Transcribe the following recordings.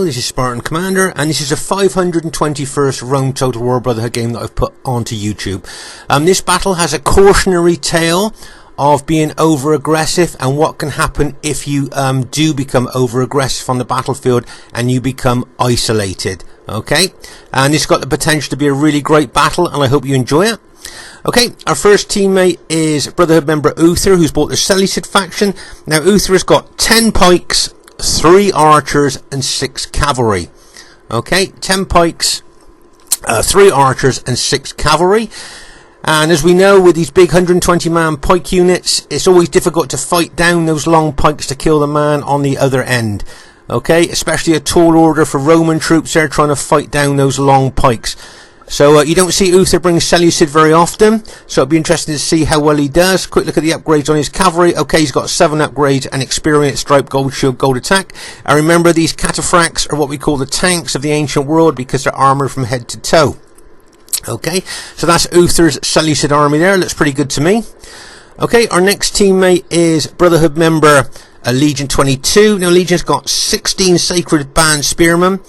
this is Spartan Commander, and this is a 521st Rome Total War Brotherhood game that I've put onto YouTube. This battle has a cautionary tale of being over aggressive and what can happen if you do become over aggressive on the battlefield and you become isolated. Okay, and it's got the potential to be a really great battle, and I hope you enjoy it. Okay, our first teammate is Brotherhood member Uther, who's bought the Seleucid faction. Now Uther has got 10 pikes, 3 archers and 6 cavalry. Okay, 10 pikes, 3 archers and 6 cavalry. And as we know, with these big 120-man pike units, it's always difficult to fight down those long pikes to kill the man on the other end. Okay, especially a tall order for Roman troops there trying to fight down those long pikes. So you don't see Uther bring Seleucid very often, so it'll be interesting to see how well he does. Quick look at the upgrades on his cavalry. Okay, he's got 7 upgrades and experience, stripe, gold shield, gold attack. And remember, these cataphracts are what we call the tanks of the ancient world because they're armoured from head to toe. Okay, so that's Uther's Seleucid army there. Looks pretty good to me. Okay, our next teammate is Brotherhood member Legion 22. Now Legion's got 16 Sacred Band Spearmen,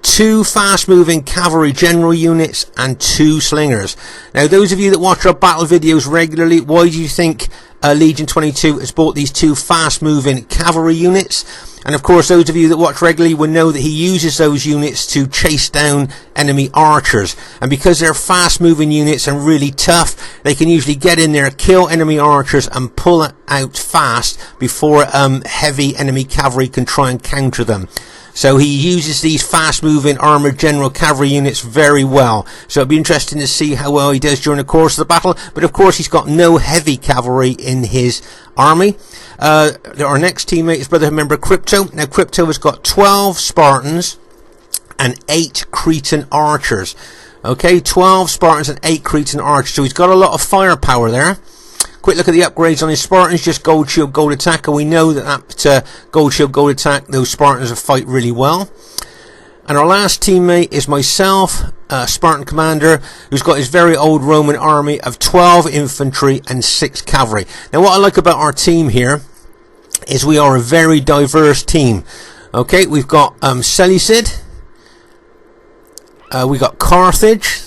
2 fast-moving cavalry general units and 2 slingers. Now those of you that watch our battle videos regularly, why do you think Legion 22 has bought these 2 fast-moving cavalry units? And of course those of you that watch regularly will know that he uses those units to chase down enemy archers, and because they're fast-moving units and really tough, they can usually get in there, kill enemy archers and pull it out fast before heavy enemy cavalry can try and counter them. So he uses these fast-moving armoured general cavalry units very well. So it'll be interesting to see how well he does during the course of the battle. But of course, he's got no heavy cavalry in his army. Our next teammate is Brotherhood member Crypto. Now, Crypto has got 12 Spartans and 8 Cretan archers. Okay, 12 Spartans and 8 Cretan archers. So he's got a lot of firepower there. Quick look at the upgrades on his Spartans, just gold shield, gold attack, and we know that gold shield, gold attack, those Spartans will fight really well. And our last teammate is myself, Spartan Commander, who's got his very old Roman army of 12 infantry and 6 cavalry. Now what I like about our team here is we are a very diverse team. Okay, we've got Seleucid, we got Carthage,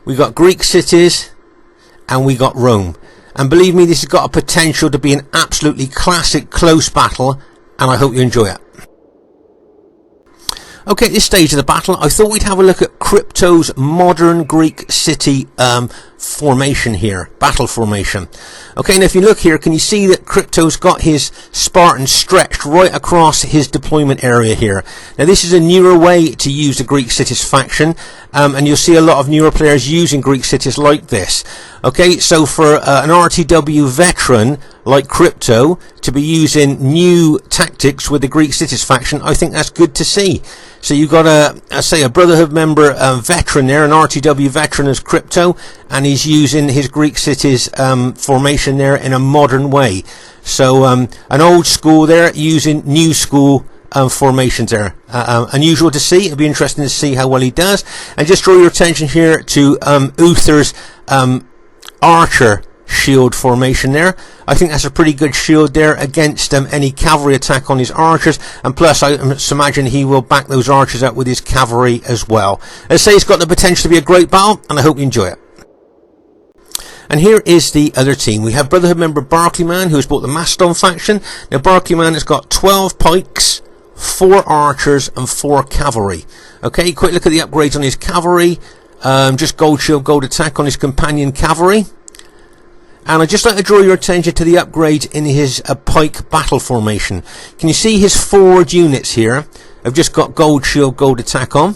we got Greek cities, and we got Rome. And believe me, this has got a potential to be an absolutely classic close battle, and I hope you enjoy it. Okay, at this stage of the battle, I thought we'd have a look at Crypto's modern Greek city formation here, battle formation. Okay, now if you look here, can you see that Crypto's got his Spartans stretched right across his deployment area here? Now this is a newer way to use the Greek cities faction, and you'll see a lot of newer players using Greek cities like this. Okay, so for an RTW veteran like Crypto to be using new tactics with the Greek cities faction, I think that's good to see. So you've got a Brotherhood member veteran there, an RTW veteran as Crypto, and he's using his Greek cities formation there in a modern way. So an old school there using new school formations there. Unusual to see. It'll be interesting to see how well he does. And just draw your attention here to Uther's archer shield formation there. I think that's a pretty good shield there against any cavalry attack on his archers, and plus I imagine he will back those archers up with his cavalry as well. As I say, it's got the potential to be a great battle, and I hope you enjoy it. And here is the other team. We have Brotherhood member Barclayman, who has bought the Macedon faction. Now Barclayman has got 12 pikes, 4 archers and 4 cavalry. Okay, quick look at the upgrades on his cavalry. Just gold shield, gold attack on his companion cavalry. And I'd just like to draw your attention to the upgrade in his pike battle formation. Can you see his forward units here have just got gold shield, gold attack on?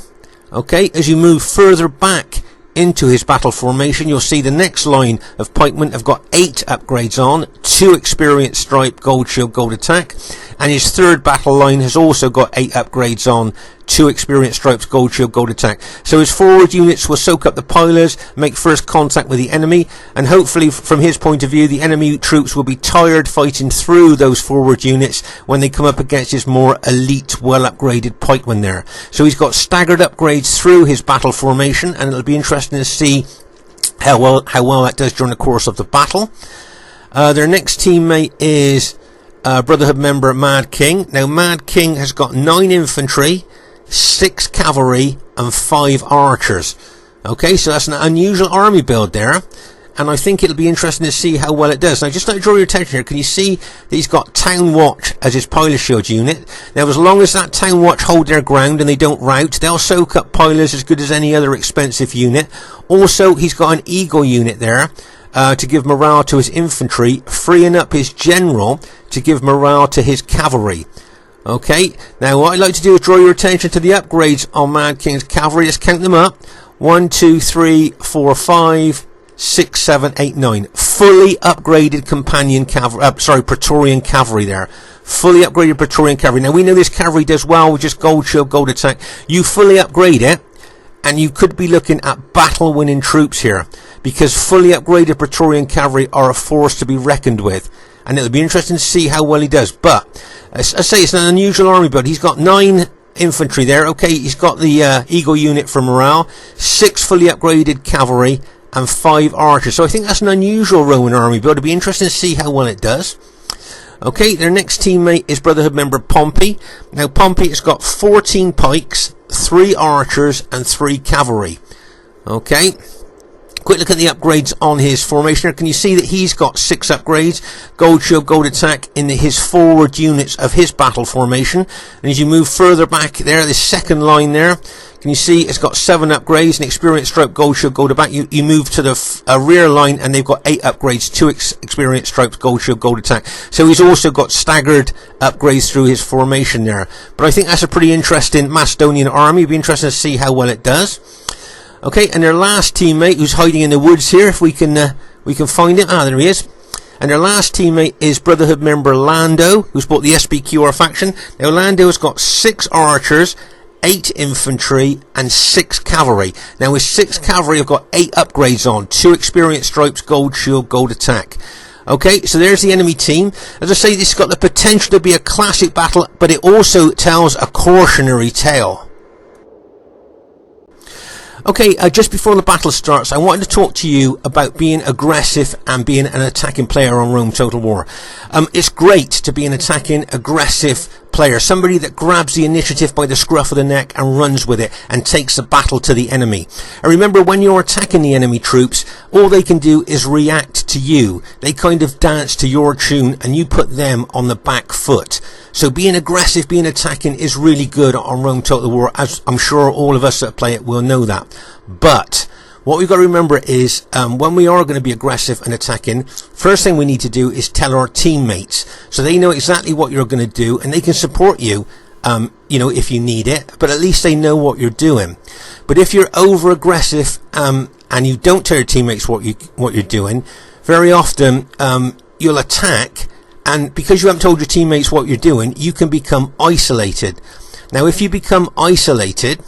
Okay, as you move further back into his battle formation, you'll see the next line of pikemen have got 8 upgrades on, 2 experience stripe, gold shield, gold attack, and his third battle line has also got 8 upgrades on, 2 experience stripes, gold shield, gold attack. So his forward units will soak up the pilers, make first contact with the enemy, and hopefully from his point of view the enemy troops will be tired fighting through those forward units when they come up against his more elite, well upgraded pikemen there. So he's got staggered upgrades through his battle formation, and it'll be interesting to see how well that does during the course of the battle. Their next teammate is Brotherhood member Mad King. Now Mad King has got 9 infantry 6 cavalry, and 5 archers. Okay, so that's an unusual army build there, and I think it'll be interesting to see how well it does. Now, just like to draw your attention here, can you see that he's got Town Watch as his pilot shield unit? Now, as long as that Town Watch hold their ground and they don't rout, they'll soak up pilers as good as any other expensive unit. Also, he's got an Eagle unit there to give morale to his infantry, freeing up his general to give morale to his cavalry. Okay, now what I'd like to do is draw your attention to the upgrades on Mad King's cavalry. Let's count them up. 1, 2, 3, 4, 5, 6, 7, 8, 9. Fully upgraded companion cavalry, Praetorian cavalry there. Fully upgraded Praetorian cavalry. Now we know this cavalry does well with just gold shield, gold attack. You fully upgrade it, and you could be looking at battle winning troops here, because fully upgraded Praetorian cavalry are a force to be reckoned with, and it'll be interesting to see how well he does. But as I say, it's an unusual army build. He's got 9 infantry there. Okay, he's got the Eagle unit for morale, 6 fully upgraded cavalry, and 5 archers. So I think that's an unusual Roman army build. It'll be interesting to see how well it does. Okay, their next teammate is Brotherhood member Pompey. Now Pompey has got 14 pikes, 3 archers, and 3 cavalry. Okay, quick look at the upgrades on his formation. Can you see that he's got 6 upgrades? Gold shield, gold attack in his forward units of his battle formation. And as you move further back there, this second line there, can you see it's got 7 upgrades, an experience stroke, gold shield, gold attack. You move to the rear line and they've got 8 upgrades, 2 experience strokes, gold shield, gold attack. So he's also got staggered upgrades through his formation there. But I think that's a pretty interesting Macedonian army. It'll be interesting to see how well it does. Okay, and their last teammate, who's hiding in the woods here, if we can find him. Ah, there he is. And their last teammate is Brotherhood member Lando, who's bought the SBQR faction. Now Lando's got 6 archers, 8 infantry, and 6 cavalry. Now with 6 cavalry, I've got 8 upgrades on, 2 experience stripes, gold shield, gold attack. Okay, so there's the enemy team. As I say, this has got the potential to be a classic battle, but it also tells a cautionary tale. Okay, just before the battle starts, I wanted to talk to you about being aggressive and being an attacking player on Rome Total War. It's great to be an attacking, aggressive player, somebody that grabs the initiative by the scruff of the neck and runs with it and takes the battle to the enemy. And remember, when you're attacking the enemy troops, all they can do is react to you. They kind of dance to your tune and you put them on the back foot. So being aggressive, being attacking is really good on Rome Total War, as I'm sure all of us that play it will know that. But what we've got to remember is when we are going to be aggressive and attacking, first thing we need to do is tell our teammates so they know exactly what you're going to do and they can support you, if you need it, but at least they know what you're doing. But if you're over aggressive and you don't tell your teammates what you're doing, very often you'll attack, and because you haven't told your teammates what you're doing, you can become isolated. Now if you become isolated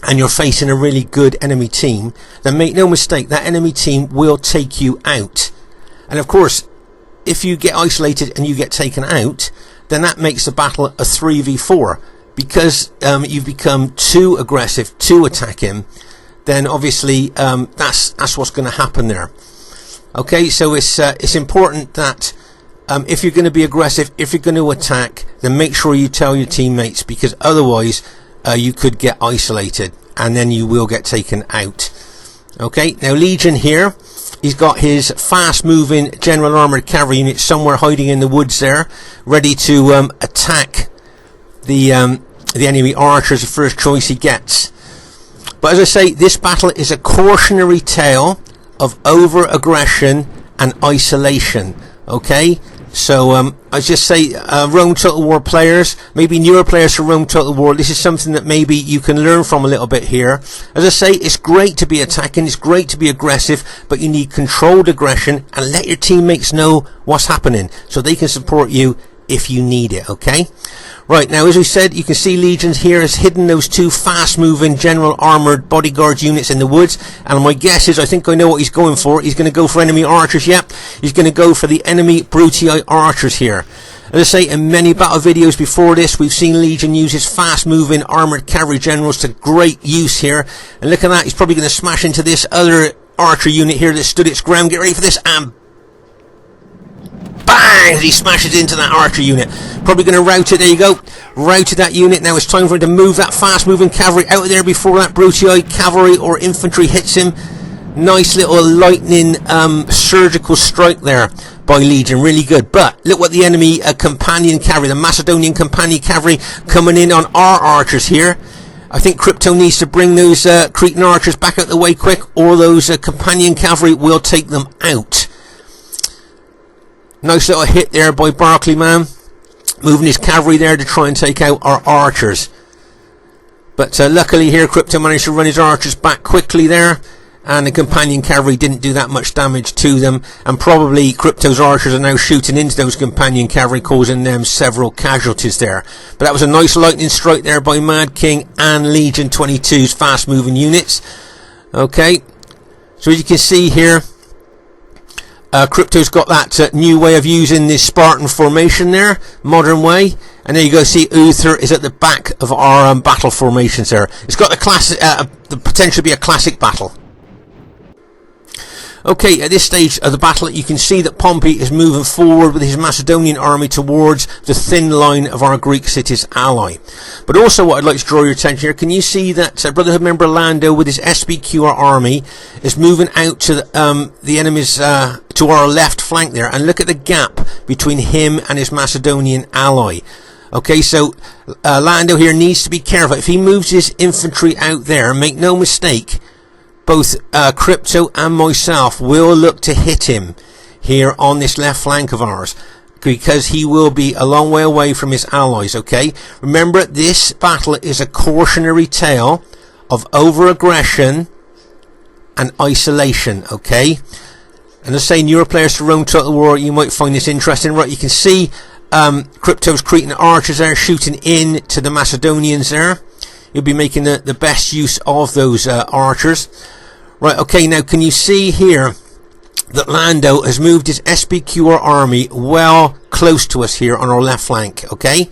and you're facing a really good enemy team, then make no mistake, that enemy team will take you out. And of course, if you get isolated and you get taken out, then that makes the battle a 3v4, because you've become too aggressive, too attacking. Then obviously that's what's going to happen there. Okay, so it's important that if you're going to be aggressive, if you're going to attack, then make sure you tell your teammates, because otherwise you could get isolated and then you will get taken out. Okay, now Legion here, he's got his fast moving general armoured cavalry unit somewhere hiding in the woods there, ready to attack the enemy archers, the first choice he gets. But as I say, this battle is a cautionary tale of over aggression and isolation. Okay, so I just say Rome Total War players, maybe newer players to Rome Total War, this is something that maybe you can learn from a little bit here. As I say, it's great to be attacking, it's great to be aggressive, but you need controlled aggression and let your teammates know what's happening so they can support you if you need it. Okay, right, now as we said, you can see Legions here has hidden those 2 fast moving general armoured bodyguard units in the woods, and my guess is, I think I know what he's going for. He's going to go for enemy archers. Yep, he's going to go for the enemy Brutii archers here. As I say, in many battle videos before this, we've seen Legion use his fast moving armoured cavalry generals to great use here, and look at that, he's probably going to smash into this other archer unit here that stood its ground. Get ready for this, and bang, as he smashes into that archer unit. Probably going to rout it. There you go. Routed that unit. Now it's time for him to move that fast-moving cavalry out of there before that Brutii cavalry or infantry hits him. Nice little lightning surgical strike there by Legion. Really good. But look what the enemy companion cavalry, the Macedonian companion cavalry, coming in on our archers here. I think Crypto needs to bring those Cretan archers back out the way quick, or those companion cavalry will take them out. Nice little hit there by Barclay, man. Moving his cavalry there to try and take out our archers. But luckily here, Crypto managed to run his archers back quickly there. And the companion cavalry didn't do that much damage to them. And probably Crypto's archers are now shooting into those companion cavalry, causing them several casualties there. But that was a nice lightning strike there by Mad King and Legion 22's fast-moving units. Okay. So as you can see here, Crypto's got that new way of using this Spartan formation there, modern way, and there you go. See, Uther is at the back of our battle formations there. It's got the classic, the potential to be a classic battle. Okay, at this stage of the battle, you can see that Pompey is moving forward with his Macedonian army towards the thin line of our Greek city's ally. But also what I'd like to draw your attention here, can you see that Brotherhood member Lando with his SBQR army is moving out to the enemy's, to our left flank there, and look at the gap between him and his Macedonian ally. Okay, so Lando here needs to be careful. If he moves his infantry out there, make no mistake, both Crypto and myself will look to hit him here on this left flank of ours, because he will be a long way away from his allies. Okay, remember, this battle is a cautionary tale of over-aggression and isolation. Okay, and as I say, newer players to Rome Total War, you might find this interesting. Right, you can see Crypto's Cretan archers there shooting in to the Macedonians there. You'll be making the best use of those archers. Right, okay, now can you see here that Lando has moved his SBQR army well close to us here on our left flank, okay?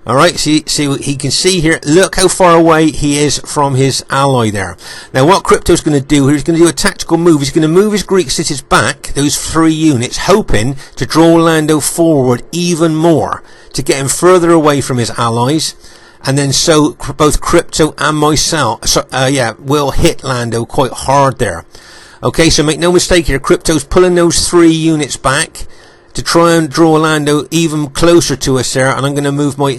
Alright, see what he can see here. Look how far away he is from his ally there. Now what Crypto's going to do here, he's going to do a tactical move. He's going to move his Greek cities back, those 3 units, hoping to draw Lando forward even more, to get him further away from his allies. And then so both Crypto and myself, will hit Lando quite hard there. Okay, so make no mistake here, Crypto's pulling those 3 units back to try and draw Lando even closer to us there. And I'm going to move my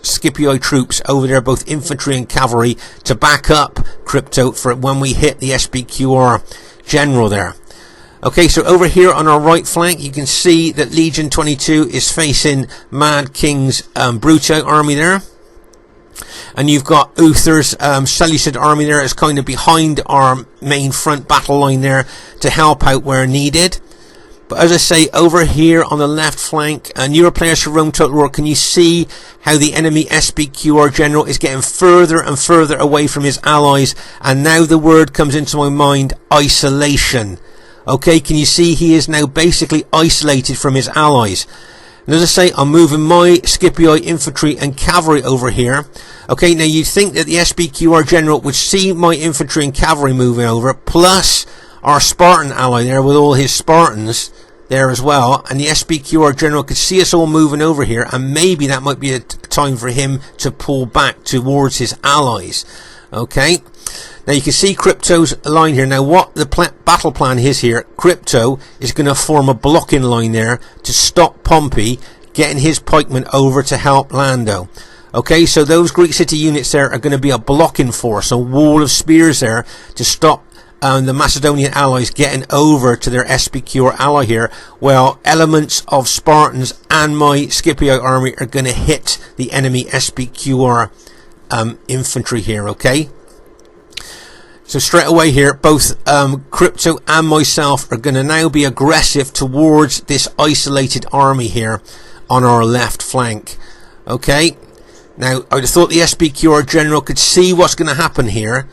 Scipii troops over there, both infantry and cavalry, to back up Crypto for when we hit the SBQR general there. Okay, so over here on our right flank, you can see that Legion 22 is facing Mad King's Brutii army there. And you've got Uther's Seleucid army there. It's kind of behind our main front battle line there to help out where needed. But as I say, over here on the left flank, newer players for Rome Total War, can you see how the enemy SBQR general is getting further and further away from his allies? And now the word comes into my mind, isolation. Okay, can you see he is now basically isolated from his allies? And as I say, I'm moving my Scipii infantry and cavalry over here. Okay, now you'd think that the SBQR general would see my infantry and cavalry moving over, plus our Spartan ally there with all his Spartans there as well. And the SBQR general could see us all moving over here, and maybe that might be a time for him to pull back towards his allies. Okay, now you can see Crypto's line here. Now what the battle plan is here, Crypto is going to form a blocking line there to stop Pompey getting his pikemen over to help Lando. Okay, so those Greek city units there are going to be a blocking force, a wall of spears there to stop the Macedonian allies getting over to their SBQR ally here, while elements of Spartans and my Scipii army are going to hit the enemy SBQR infantry here. Okay, so straight away here, both Crypto and myself are going to now be aggressive towards this isolated army here on our left flank. Okay, now I'd have thought the SBQR general could see what's going to happen here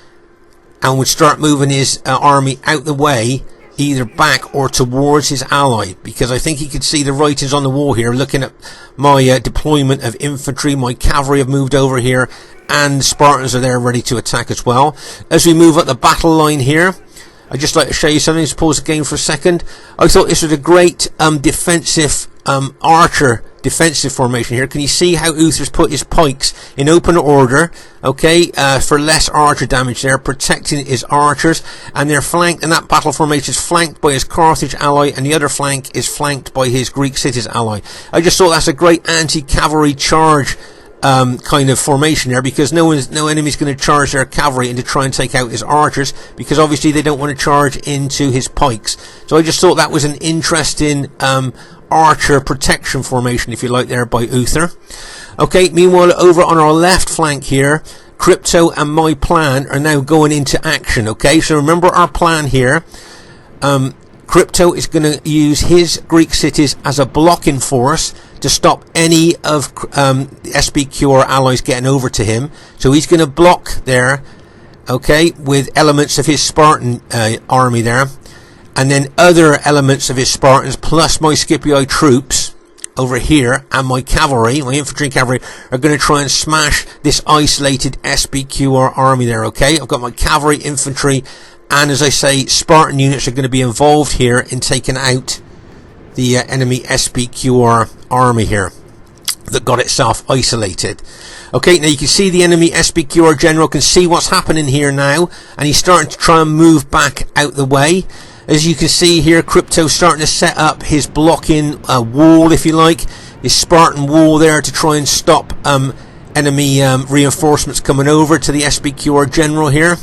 and would start moving his army out the way, either back or towards his ally, because I think he could see the writings on the wall here, looking at my deployment of infantry. My cavalry have moved over here, and the Spartans are there ready to attack as well. As we move up the battle line here, I'd just like to show you something. Let's pause the game for a second. I thought this was a great defensive archer defensive formation here. Can you see how Uther's put his pikes in open order, okay, for less archer damage there, protecting his archers, and they're flanked, and that battle formation is flanked by his Carthage ally, and the other flank is flanked by his Greek cities ally. I just thought that's a great anti-cavalry charge kind of formation there, because no enemy's going to charge their cavalry and to try and take out his archers, because obviously they don't want to charge into his pikes. So I just thought that was an interesting archer protection formation, if you like, there by Uther. Okay, meanwhile, over on our left flank here, Crypto and my plan are now going into action. Okay, so remember our plan here. Crypto is going to use his Greek cities as a blocking force to stop any of the SBQ allies getting over to him. So he's going to block there, okay, with elements of his Spartan army there, and then other elements of his Spartans plus my Scipii troops over here, and my cavalry, my infantry and cavalry, are going to try and smash this isolated SBQR army there. Okay, I've got my cavalry, infantry, and as I say, Spartan units are going to be involved here in taking out the enemy SBQR army here that got itself isolated. Okay, now you can see the enemy SBQR general can see what's happening here now, and he's starting to try and move back out the way. As you can see here, Crypto's starting to set up his blocking wall, if you like, his Spartan wall there to try and stop enemy reinforcements coming over to the SBQR general here.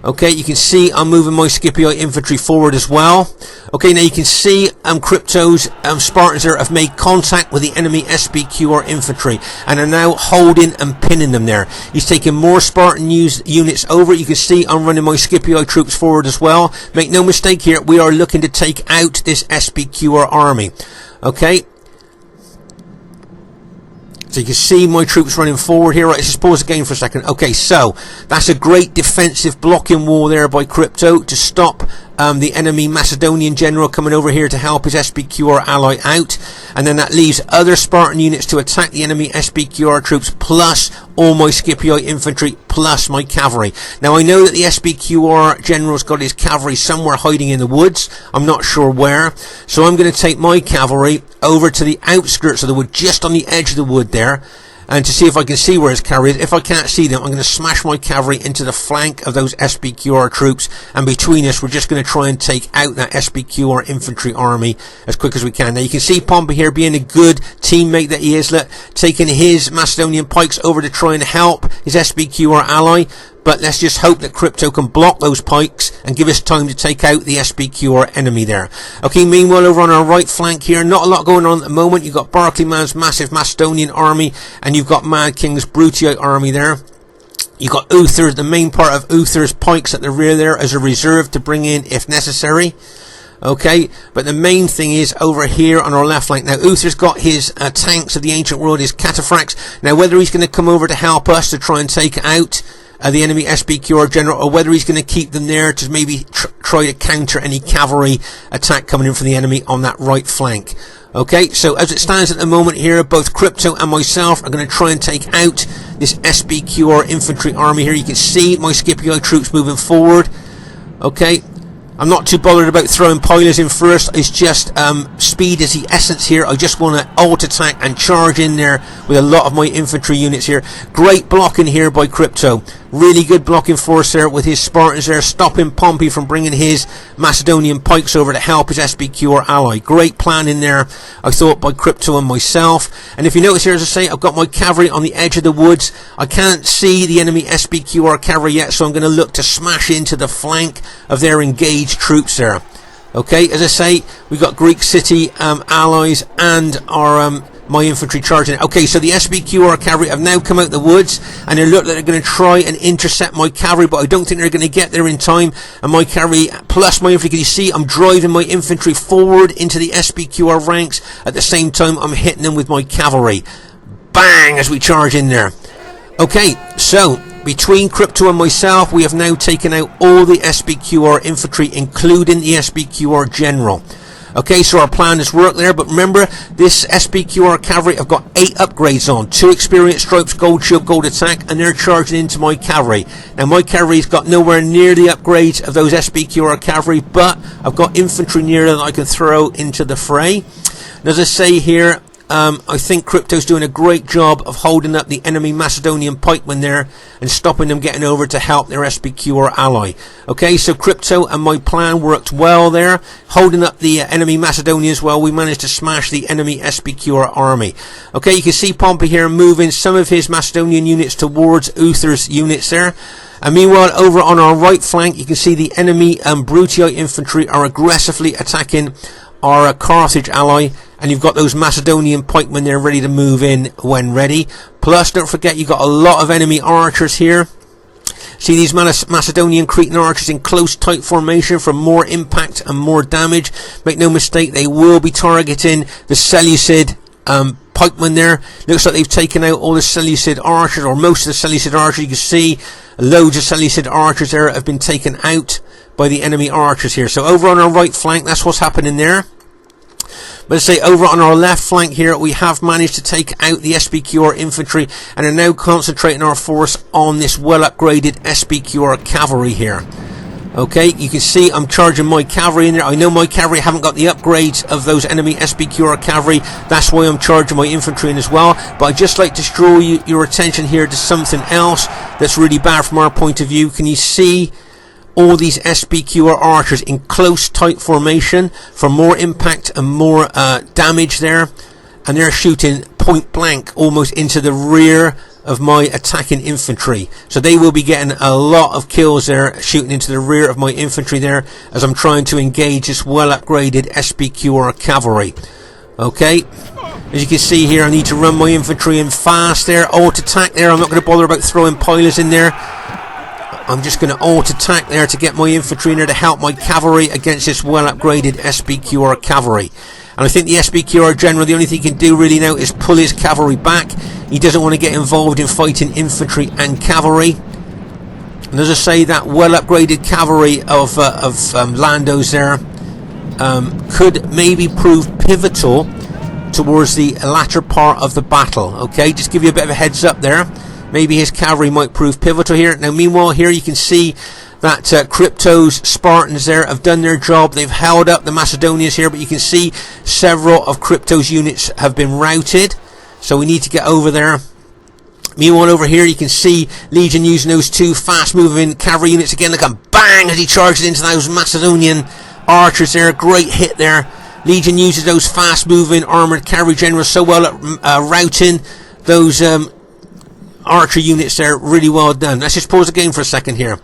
Okay, you can see I'm moving my Scipii infantry forward as well. Okay, now you can see Crypto's Spartans there have made contact with the enemy SBQR infantry and are now holding and pinning them there. He's taking more Spartan units over. You can see I'm running my Scipii troops forward as well. Make no mistake here, we are looking to take out this SBQR army. Okay. So you can see my troops running forward here. Right, let's just pause the game for a second. Okay, so that's a great defensive blocking wall there by Crypto to stop the enemy Macedonian general coming over here to help his SBQR ally out. And then that leaves other Spartan units to attack the enemy SBQR troops, plus all my Scipii infantry, plus my cavalry. Now I know that the SBQR general's got his cavalry somewhere hiding in the woods. I'm not sure where. So I'm going to take my cavalry over to the outskirts of the wood, just on the edge of the wood there, and to see if I can see where his cavalry is. If I can't see them, I'm going to smash my cavalry into the flank of those SBQR troops, and between us we're just going to try and take out that SBQR infantry army as quick as we can. Now you can see Pompey here being a good teammate that he is, taking his Macedonian pikes over to try and help his SBQR ally. But let's just hope that Crypto can block those pikes and give us time to take out the SBQR enemy there. Okay, meanwhile over on our right flank here, not a lot going on at the moment. You've got Barclayman's massive Macedonian army, and you've got Mad King's Brutii army there. You've got Uther, the main part of Uther's pikes at the rear there as a reserve to bring in if necessary. Okay, but the main thing is over here on our left flank. Now Uther's got his tanks of the ancient world, his cataphracts. Now whether he's going to come over to help us to try and take out the enemy SBQR general, or whether he's going to keep them there to maybe try to counter any cavalry attack coming in from the enemy on that right flank. Okay, so as it stands at the moment here, both Crypto and myself are going to try and take out this SBQR infantry army here. You can see my Scipii troops moving forward. Okay, I'm not too bothered about throwing pilers in first. It's just speed is the essence here. I just want to alt attack and charge in there with a lot of my infantry units here. Great blocking here by Crypto. Really good blocking force there with his Spartans there, stopping Pompey from bringing his Macedonian pikes over to help his SBQR ally. Great plan in there, I thought, by Crypto and myself. And if you notice here, as I say, I've got my cavalry on the edge of the woods. I can't see the enemy SBQR cavalry yet, so I'm going to look to smash into the flank of their engaged troops there. Okay, as I say, we've got Greek city allies and our my infantry charging. Okay, so the SBQR cavalry have now come out the woods, and they look like they're going to try and intercept my cavalry, but I don't think they're going to get there in time. And my cavalry plus my infantry, can you see I'm driving my infantry forward into the SBQR ranks. At the same time I'm hitting them with my cavalry. Bang, as we charge in there. Okay, so between Crypto and myself, we have now taken out all the SBQR infantry, including the SBQR general. Okay, so our plan has worked there, but remember, this SPQR cavalry have got 8 upgrades on. 2 experience stripes, gold shield, gold attack, and they're charging into my cavalry. Now, my cavalry's got nowhere near the upgrades of those SPQR cavalry, but I've got infantry near that I can throw into the fray. And as I say here, I think Crypto's doing a great job of holding up the enemy Macedonian pikemen there and stopping them getting over to help their SPQR ally. Okay, so Crypto and my plan worked well there, holding up the enemy Macedonians while we managed to smash the enemy SPQR army. Okay, you can see Pompey here moving some of his Macedonian units towards Uther's units there. And meanwhile, over on our right flank, you can see the enemy Brutii infantry are aggressively attacking our Carthage ally, and you've got those Macedonian pikemen there ready to move in when ready. Plus, don't forget, you've got a lot of enemy archers here. See these Macedonian Cretan archers in close tight formation for more impact and more damage. Make no mistake, they will be targeting the Seleucid pikemen there. Looks like they've taken out all the Seleucid archers, or most of the Seleucid archers. You can see loads of Seleucid archers there have been taken out by the enemy archers here. So over on our right flank, that's what's happening there. But let's say over on our left flank here, we have managed to take out the SPQR infantry and are now concentrating our force on this well upgraded SPQR cavalry here. Okay, you can see I'm charging my cavalry in there. I know my cavalry haven't got the upgrades of those enemy SPQR cavalry. That's why I'm charging my infantry in as well. But I'd just like to draw your attention here to something else that's really bad from our point of view. Can you see all these SPQR archers in close tight formation for more impact and more damage there? And they're shooting point blank almost into the rear of my attacking infantry. So they will be getting a lot of kills there, shooting into the rear of my infantry there as I'm trying to engage this well upgraded SPQR cavalry. Okay, as you can see here, I need to run my infantry in fast there, alt attack there. I'm not going to bother about throwing pilers in there. I'm just going to alt attack there to get my infantry in there to help my cavalry against this well upgraded SPQR cavalry. And I think the SPQR general, the only thing he can do really now is pull his cavalry back. He doesn't want to get involved in fighting infantry and cavalry. And as I say, that well upgraded cavalry of Lando's there could maybe prove pivotal towards the latter part of the battle. Okay, just give you a bit of a heads up there. Maybe his cavalry might prove pivotal here. Now meanwhile here you can see that Crypto's Spartans there have done their job. They've held up the Macedonians here, but you can see several of Crypto's units have been routed. So we need to get over there. Meanwhile over here you can see Legion using those 2 fast moving cavalry units again. Look at bang as he charges into those Macedonian archers there. Great hit there. Legion uses those fast moving armoured cavalry generals so well at routing those archer units there. Really well done. Let's just pause the game for a second here.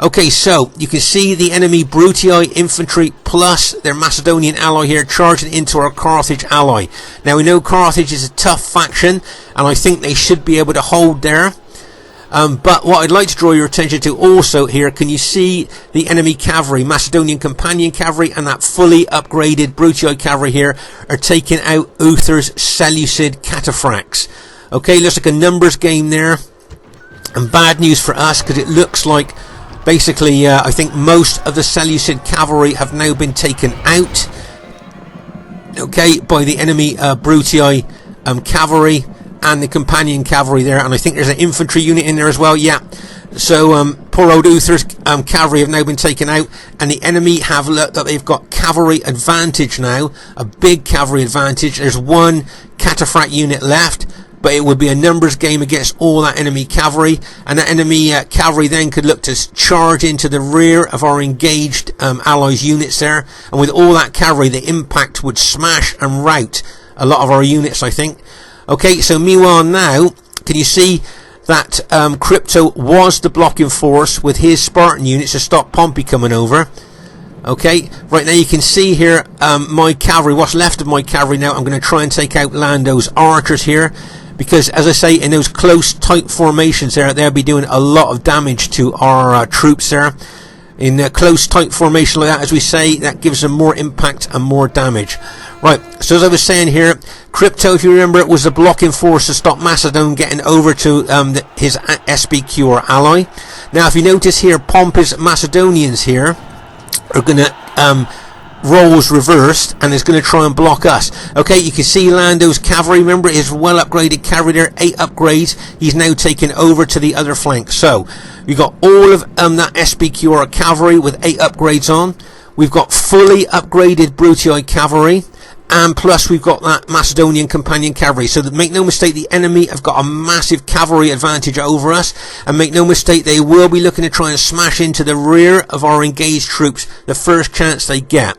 Okay, so you can see the enemy Brutii infantry plus their Macedonian ally here charging into our Carthage ally. Now we know Carthage is a tough faction and I think they should be able to hold there. But what I'd like to draw your attention to also here, can you see the enemy cavalry, Macedonian companion cavalry and that fully upgraded Brutii cavalry here are taking out Uther's Seleucid cataphracts. Okay, looks like a numbers game there. And bad news for us because it looks like basically, I think most of the Seleucid cavalry have now been taken out, okay, by the enemy Brutii cavalry and the companion cavalry there. And I think there's an infantry unit in there as well, yeah. So poor old Uther's cavalry have now been taken out, and the enemy have looked that they've got cavalry advantage now, a big cavalry advantage. There's 1 cataphract unit left, but it would be a numbers game against all that enemy cavalry, and that enemy cavalry then could look to charge into the rear of our engaged allies units there, and with all that cavalry the impact would smash and rout a lot of our units, I think. Okay, so meanwhile now, can you see that Crypto was the blocking force with his Spartan units to stop Pompey coming over? Okay, right now you can see here my cavalry, what's left of my cavalry now. I'm going to try and take out Lando's archers here, because as I say, in those close tight formations there, they'll be doing a lot of damage to our troops there. In a close tight formation like that, as we say, that gives them more impact and more damage. Right, so as I was saying here, Crypto, if you remember, it was the blocking force to stop Macedon getting over to his SPQR ally. Now if you notice here, Pompey's Macedonians here are going to roles reversed and is going to try and block us. Okay, you can see Lando's cavalry, remember, is well upgraded cavalry there, 8 upgrades. He's now taken over to the other flank. So we've got all of that SBQR cavalry with 8 upgrades on. We've got fully upgraded Brutii cavalry, and plus we've got that Macedonian companion cavalry. So that, make no mistake, the enemy have got a massive cavalry advantage over us, and make no mistake, they will be looking to try and smash into the rear of our engaged troops the first chance they get.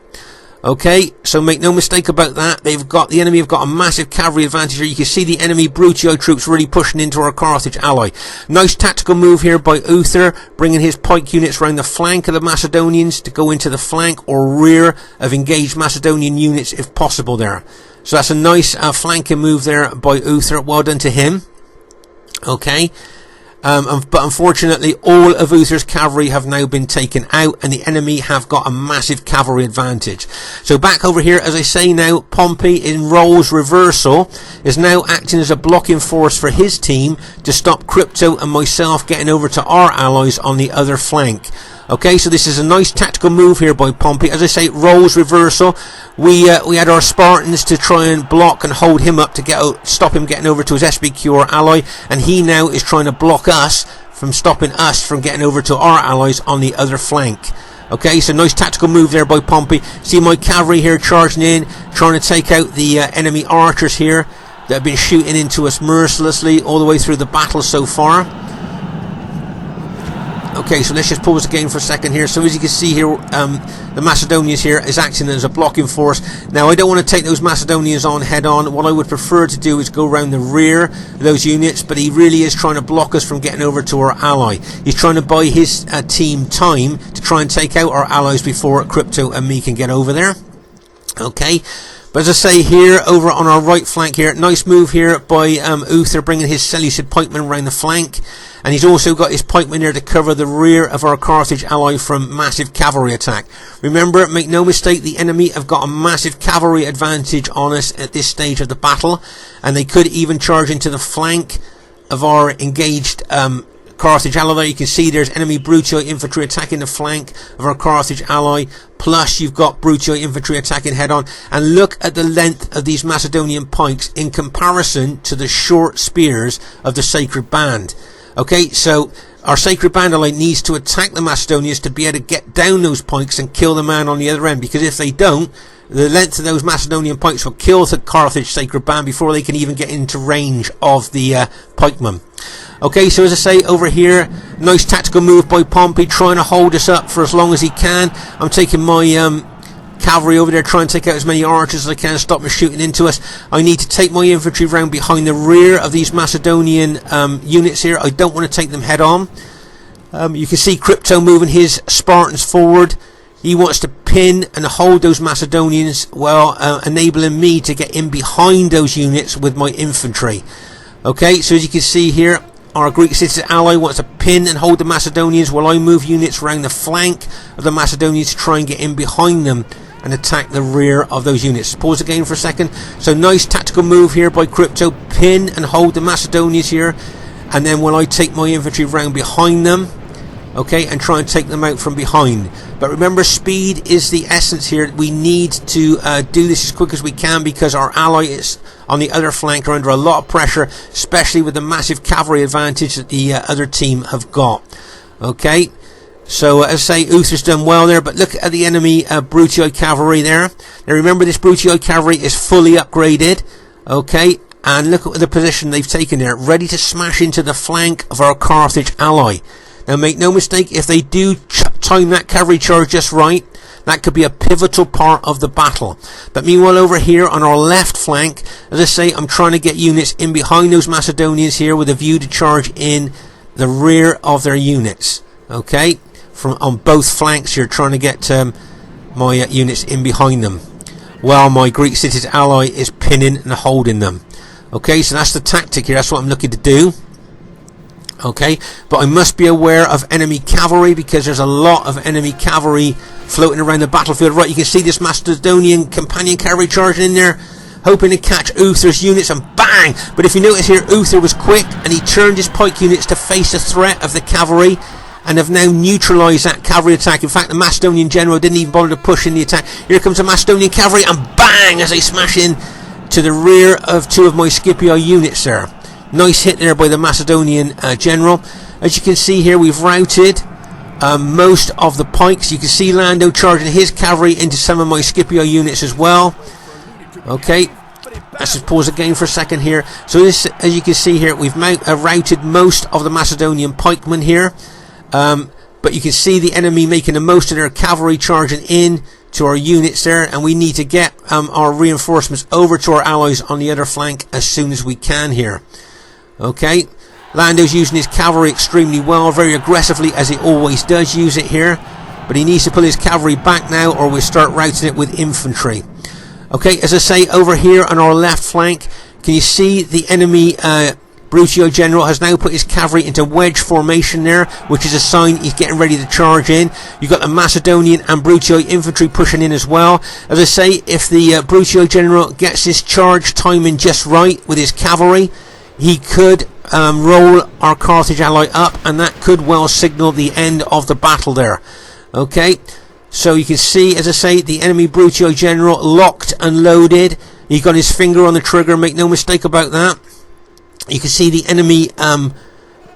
Okay, so make no mistake about that. The enemy have got a massive cavalry advantage here. You can see the enemy Brutii troops really pushing into our Carthage ally. Nice tactical move here by Uther, bringing his pike units around the flank of the Macedonians to go into the flank or rear of engaged Macedonian units if possible there. So that's a nice flanking move there by Uther. Well done to him. Okay. But unfortunately all of Uther's cavalry have now been taken out, and the enemy have got a massive cavalry advantage. So back over here, as I say now, Pompey in roles reversal is now acting as a blocking force for his team to stop Crypto and myself getting over to our allies on the other flank. Okay, so this is a nice tactical move here by Pompey. As I say, roles reversal. We had our Spartans to try and block and hold him up to stop him getting over to his SBQR ally, and he now is trying to block us from stopping us from getting over to our allies on the other flank. Okay, so nice tactical move there by Pompey. See my cavalry here charging in, trying to take out the enemy archers here that have been shooting into us mercilessly all the way through the battle so far. Okay, so let's just pause the game for a second here. So as you can see here, the Macedonians here is acting as a blocking force. Now I don't want to take those Macedonians on head on. What I would prefer to do is go around the rear of those units, but he really is trying to block us from getting over to our ally. He's trying to buy his team time to try and take out our allies before Crypto and me can get over there. Okay. But as I say here, over on our right flank here, nice move here by Uther, bringing his Seleucid pikemen around the flank. And he's also got his pikemen there to cover the rear of our Carthage ally from massive cavalry attack. Remember, make no mistake, the enemy have got a massive cavalry advantage on us at this stage of the battle. And they could even charge into the flank of our engaged Carthage ally. There you can see there's enemy Brutii infantry attacking the flank of our Carthage ally, plus you've got Brutii infantry attacking head on. And look at the length of these Macedonian pikes in comparison to the short spears of the Sacred Band. Okay, so our Sacred Band ally needs to attack the Macedonians to be able to get down those pikes and kill the man on the other end, because if they don't, the length of those Macedonian pikes will kill the Carthage Sacred Band before they can even get into range of the pikemen. Okay, so as I say, over here, nice tactical move by Pompey, trying to hold us up for as long as he can. I'm taking my cavalry over there, trying to take out as many archers as I can, stop them shooting into us. I need to take my infantry round behind the rear of these Macedonian units here. I don't want to take them head on. You can see Crypto moving his Spartans forward. He wants to pin and hold those Macedonians, while enabling me to get in behind those units with my infantry. Okay, so as you can see here, our Greek citizen ally wants to pin and hold the Macedonians while I move units around the flank of the Macedonians to try and get in behind them and attack the rear of those units. Pause the game for a second. So nice tactical move here by Crypto, pin and hold the Macedonians here, and then when I take my infantry round behind them, okay, and try and take them out from behind. But remember, speed is the essence here. We need to do this as quick as we can, because our ally is on the other flank are under a lot of pressure, especially with the massive cavalry advantage that the other team have got. Okay, so as I say, Uther's done well there, but look at the enemy Brutii cavalry there. Now remember, this Brutii cavalry is fully upgraded, okay, and look at the position they've taken there, ready to smash into the flank of our Carthage ally. Now make no mistake, if they do time that cavalry charge just right, that could be a pivotal part of the battle. But meanwhile, over here on our left flank, as I say, I'm trying to get units in behind those Macedonians here with a view to charge in the rear of their units. Okay, from on both flanks here, trying to get my units in behind them, while my Greek citizen ally is pinning and holding them. Okay, so that's the tactic here. That's what I'm looking to do. Okay, but I must be aware of enemy cavalry, because there's a lot of enemy cavalry floating around the battlefield. Right, you can see this Macedonian companion cavalry charging in there, hoping to catch Uther's units, and bang! But if you notice here, Uther was quick and he turned his pike units to face the threat of the cavalry, and have now neutralised that cavalry attack. In fact, the Macedonian general didn't even bother to push in the attack. Here comes the Macedonian cavalry, and bang, as they smash in to the rear of two of my Scipio units there. Nice hit there by the Macedonian general. As you can see here, we've routed most of the pikes. You can see Lando charging his cavalry into some of my Scipio units as well. Okay, let's just pause again for a second here. So this, as you can see here, we've routed most of the Macedonian pikemen here. But you can see the enemy making the most of their cavalry charging in to our units there, and we need to get our reinforcements over to our allies on the other flank as soon as we can here. Okay, Lando's using his cavalry extremely well, very aggressively, as he always does use it here, but he needs to pull his cavalry back now, or we'll start routing it with infantry. Okay, as I say, over here on our left flank, can you see the enemy Brutio general has now put his cavalry into wedge formation there, which is a sign he's getting ready to charge in. You've got the Macedonian and Brutio infantry pushing in as well. As I say, if the Brutio general gets his charge timing just right with his cavalry, he could roll our Carthage ally up, and that could well signal the end of the battle there. Okay, so you can see, as I say, the enemy Brutio general locked and loaded. He got his finger on the trigger, make no mistake about that. You can see the enemy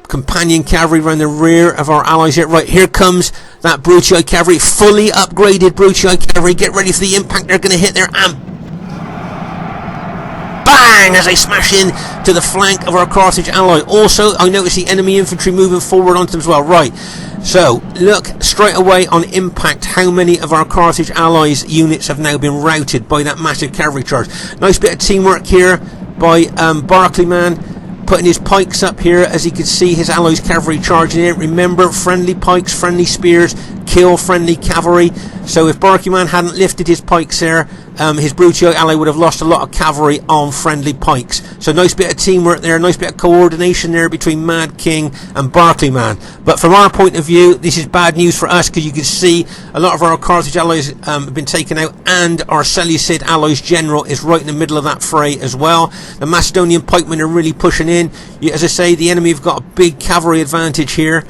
companion cavalry around the rear of our allies here. Right, here comes that Brutio cavalry, fully upgraded Brutio cavalry. Get ready for the impact they're going to hit there, and bang, as they smash in to the flank of our Carthage ally. Also, I notice the enemy infantry moving forward onto them as well. Right, so look straight away on impact how many of our Carthage allies units have now been routed by that massive cavalry charge. Nice bit of teamwork here by Barclayman, putting his pikes up here as he could see his allies cavalry charging in. Remember, friendly pikes, friendly spears kill friendly cavalry. So if Barclayman hadn't lifted his pikes there, his Brutio ally would have lost a lot of cavalry on friendly pikes. So nice bit of teamwork there, nice bit of coordination there between Mad King and Barclayman. But from our point of view, this is bad news for us, because you can see a lot of our Carthage allies have been taken out, and our Seleucid allies general is right in the middle of that fray as well. The Macedonian pikemen are really pushing in. As I say, the enemy have got a big cavalry advantage here.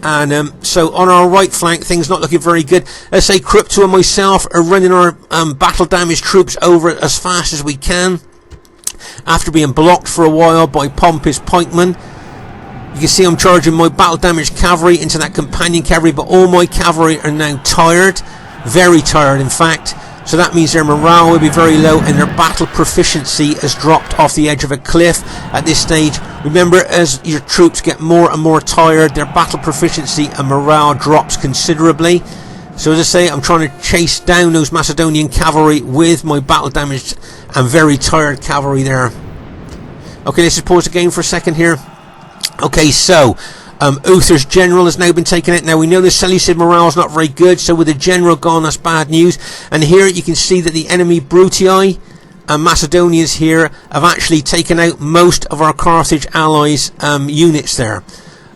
And so on our right flank, things not looking very good. Let's say Crypto and myself are running our battle damaged troops over as fast as we can, after being blocked for a while by pompous pikemen. You can see I'm charging my battle damaged cavalry into that companion cavalry, but all my cavalry are now tired, very tired in fact. So that means their morale will be very low, and their battle proficiency has dropped off the edge of a cliff at this stage. Remember, as your troops get more and more tired, their battle proficiency and morale drops considerably. So as I say, I'm trying to chase down those Macedonian cavalry with my battle damaged and very tired cavalry there. Okay, let's just pause the game for a second here. Okay, so Uther's general has now been taken out. Now we know the Seleucid morale is not very good, so with the general gone, that's bad news. And here you can see that the enemy Brutii and Macedonians here have actually taken out most of our Carthage allies units there.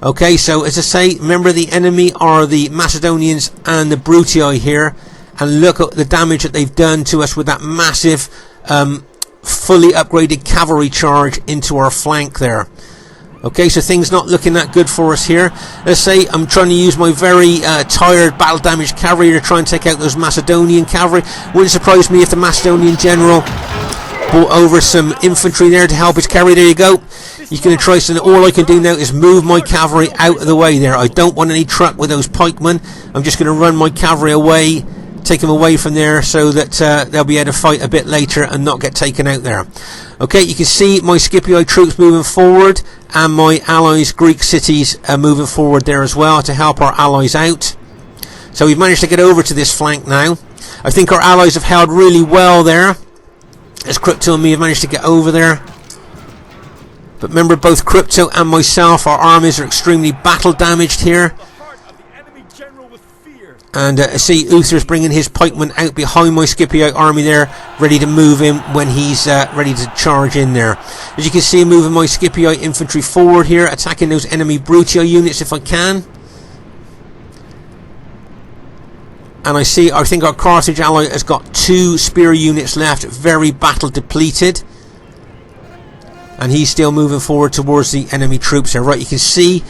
Okay, so as I say, remember the enemy are the Macedonians and the Brutii here, and look at the damage that they've done to us with that massive fully upgraded cavalry charge into our flank there. Okay, so things not looking that good for us here. Let's say I'm trying to use my very tired battle damaged cavalry to try and take out those Macedonian cavalry. Wouldn't surprise me if the Macedonian general brought over some infantry there to help his cavalry. There you go. He's going to try something. All I can do now is move my cavalry out of the way there. I don't want any truck with those pikemen. I'm just going to run my cavalry away, take them away from there, so that they'll be able to fight a bit later and not get taken out there. Okay, you can see my Scipio troops moving forward, and my allies' Greek cities are moving forward there as well to help our allies out. So we've managed to get over to this flank now. I think our allies have held really well there, as Crypto and me have managed to get over there. But remember, both Crypto and myself, our armies are extremely battle damaged here. And see, Uther's bringing his pikemen out behind my Scipio army there, ready to move in when he's ready to charge in there. As you can see, I'm moving my Scipio infantry forward here, attacking those enemy Brutio units if I can. And I think our Carthage ally has got 2 spear units left, very battle depleted. And he's still moving forward towards the enemy troops there. Right, you can see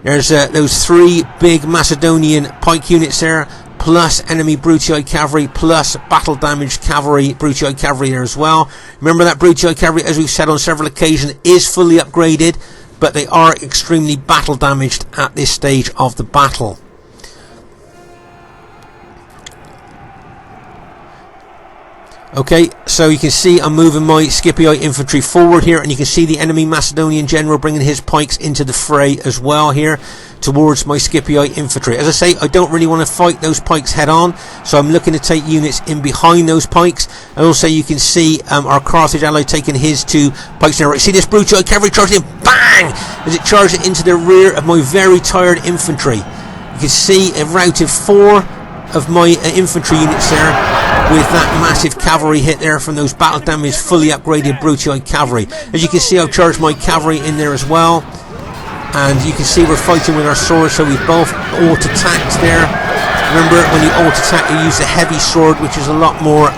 There's those 3 big Macedonian pike units there, plus enemy Brutii cavalry, plus battle damaged cavalry, Brutii cavalry there as well. Remember that Brutii cavalry, as we've said on several occasions, is fully upgraded, but they are extremely battle damaged at this stage of the battle. Okay, so you can see I'm moving my Scipii infantry forward here, and you can see the enemy Macedonian general bringing his pikes into the fray as well here towards my Scipii infantry. As I say, I don't really want to fight those pikes head on, so I'm looking to take units in behind those pikes. And also you can see our Carthage ally taking his 2 pikes now. Right, see this Brutii cavalry charging in, bang, as it charges into the rear of my very tired infantry. You can see it routed 4 of my infantry units there with that massive cavalry hit there from those battle damaged fully upgraded Brutii cavalry. As you can see, I've charged my cavalry in there as well, and you can see we're fighting with our swords, so we both alt attacked there. Remember, when you alt attack, you use the heavy sword, which is a lot more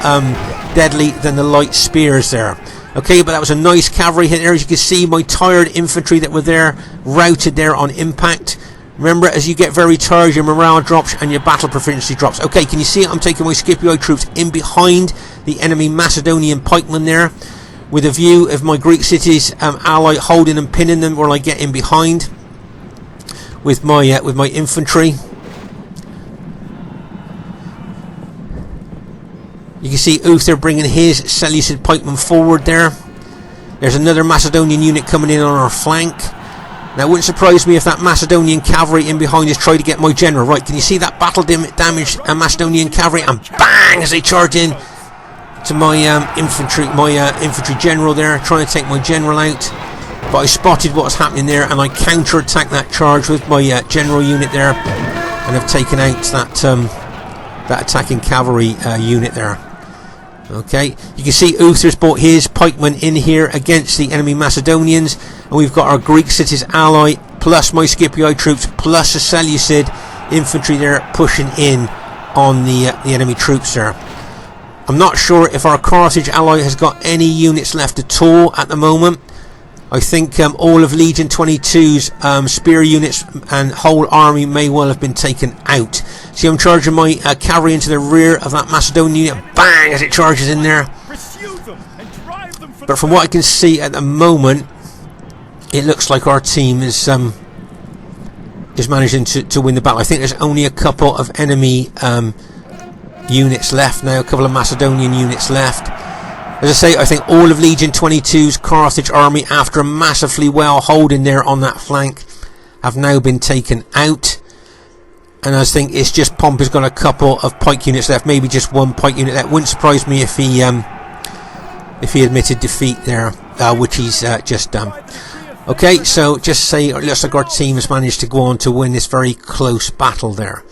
deadly than the light spears there. Okay, but that was a nice cavalry hit there. As you can see, my tired infantry that were there routed there on impact. Remember, as you get very tired, your morale drops and your battle proficiency drops. Okay, can you see it? I'm taking my Scipii troops in behind the enemy Macedonian pikemen there, with a view of my Greek cities ally holding and pinning them, while I get in behind with my infantry. You can see Uther bringing his Seleucid pikemen forward there. There's another Macedonian unit coming in on our flank. Now, it wouldn't surprise me if that Macedonian cavalry in behind us tried to get my general. Right, can you see that battle damaged Macedonian cavalry? And bang, as they charge in to my infantry general there, trying to take my general out. But I spotted what was happening there, and I counter-attacked that charge with my general unit there, and have taken out that attacking cavalry unit there. Okay, you can see Uther's brought his pikemen in here against the enemy Macedonians, and we've got our Greek cities ally plus my Scipii troops plus the Seleucid infantry there pushing in on the enemy troops there. I'm not sure if our Carthage ally has got any units left at all at the moment. I think all of Legion 22's spear units and whole army may well have been taken out. See, I'm charging my cavalry into the rear of that Macedonian unit. Bang! As it charges in there. But from what I can see at the moment, it looks like our team is managing to win the battle. I think there's only a couple of enemy units left now, a couple of Macedonian units left. As I say, I think all of Legion 22's Carthage army, after a massively well holding there on that flank, have now been taken out. And I think it's just Pompey's got a couple of pike units left, maybe just 1 pike unit. That wouldn't surprise me if he admitted defeat there, which he's just done. Okay, so just say it looks like our team has managed to go on to win this very close battle there.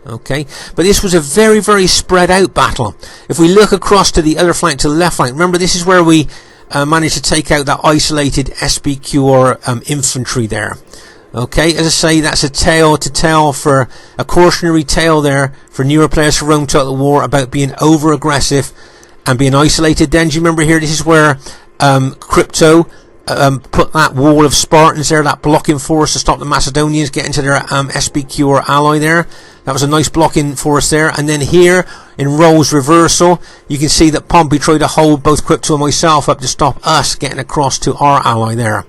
Okay, but this was a very, very spread out battle. If we look across to the other flank, to the left flank, remember this is where we managed to take out that isolated SBQR infantry there. Okay, as I say, that's a tale to tell, for a cautionary tale there for newer players for Rome Total War about being over aggressive and being isolated. Then do you remember here, this is where Crypto put that wall of Spartans there, that blocking force to stop the Macedonians getting to their SBQR ally there. That was a nice blocking force there. And then here, in roles reversal, you can see that Pompey tried to hold both Crypto and myself up to stop us getting across to our ally there.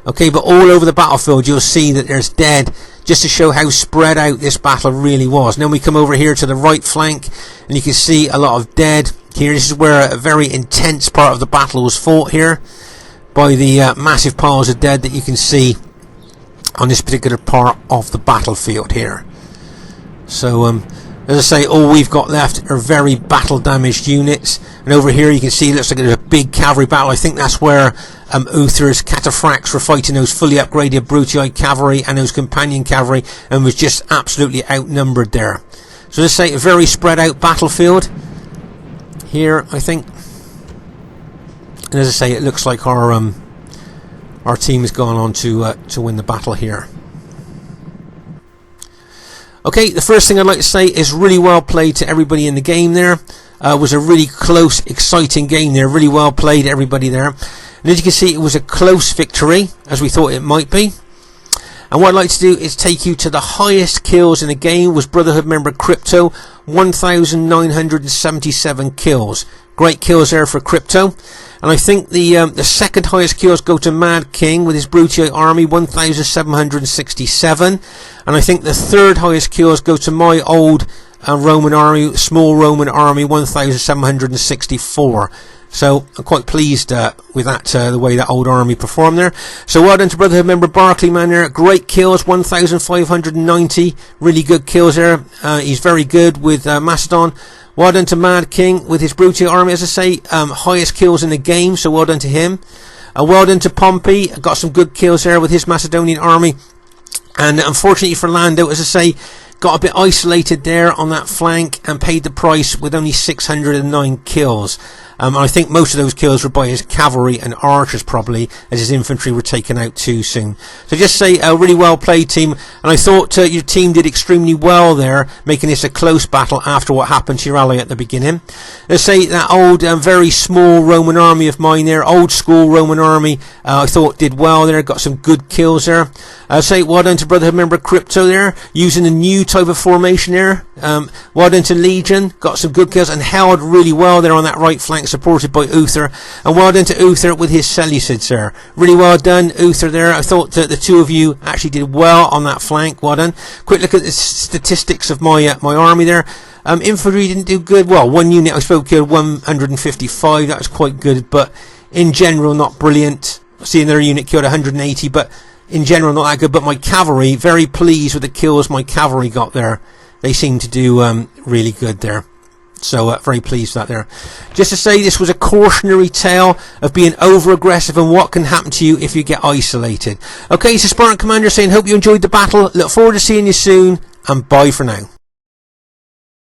Okay, but all over the battlefield you'll see that there's dead, just to show how spread out this battle really was. And then we come over here to the right flank, and you can see a lot of dead here. This is where a very intense part of the battle was fought here, by the massive piles of dead that you can see on this particular part of the battlefield here. So as I say, all we've got left are very battle damaged units, and over here you can see it looks like there's a big cavalry battle. I think that's where Uther's cataphracts were fighting those fully upgraded Brutii cavalry and those companion cavalry, and was just absolutely outnumbered there. So as I say, a very spread out battlefield here, I think. And as I say, it looks like our team has gone on to win the battle here. Okay, the first thing I'd like to say is really well played to everybody in the game there. Was a really close, exciting game there. Really well played to everybody there. And as you can see, it was a close victory, as we thought it might be. And what I'd like to do is take you to the highest kills in the game. Was Brotherhood member Crypto, 1,977 kills. Great kills there for Crypto. And I think the second highest kills go to Mad King with his Brutii army, 1,767. And I think the third highest kills go to my old Roman army, small Roman army, 1,764. So I'm quite pleased with that, the way that old army performed there. So well done to Brotherhood member Barclay Man there. Great kills, 1,590. Really good kills there. He's very good with Macedon. Well done to Mad King with his Brutii army, as I say, highest kills in the game, so well done to him. Well done to Pompey, got some good kills there with his Macedonian army. And unfortunately for Lando, as I say, got a bit isolated there on that flank and paid the price with only 609 kills. I think most of those kills were by his cavalry and archers probably, as his infantry were taken out too soon. So just say a really well played team, and I thought your team did extremely well there, making this a close battle after what happened to your ally at the beginning. Let's say that old very small Roman army of mine there, old school Roman army, I thought did well there, got some good kills there. Say well done to Brotherhood member Crypto there, using a new type of formation there. Well done to Legion, got some good kills and held really well there on that right flank, supported by Uther. And well done to Uther with his Seleucids there. Really well done, Uther there. I thought that the two of you actually did well on that flank. Well done. Quick look at the statistics of my army there. Infantry didn't do good. Well, one unit I suppose killed 155. That was quite good, but in general not brilliant. See another unit killed 180, but in general not that good. But my cavalry, very pleased with the kills my cavalry got there. They seem to do really good there. So very pleased with that there. Just to say, this was a cautionary tale of being over aggressive and what can happen to you if you get isolated. Okay, so Spartan Commander saying, hope you enjoyed the battle. Look forward to seeing you soon, and bye for now.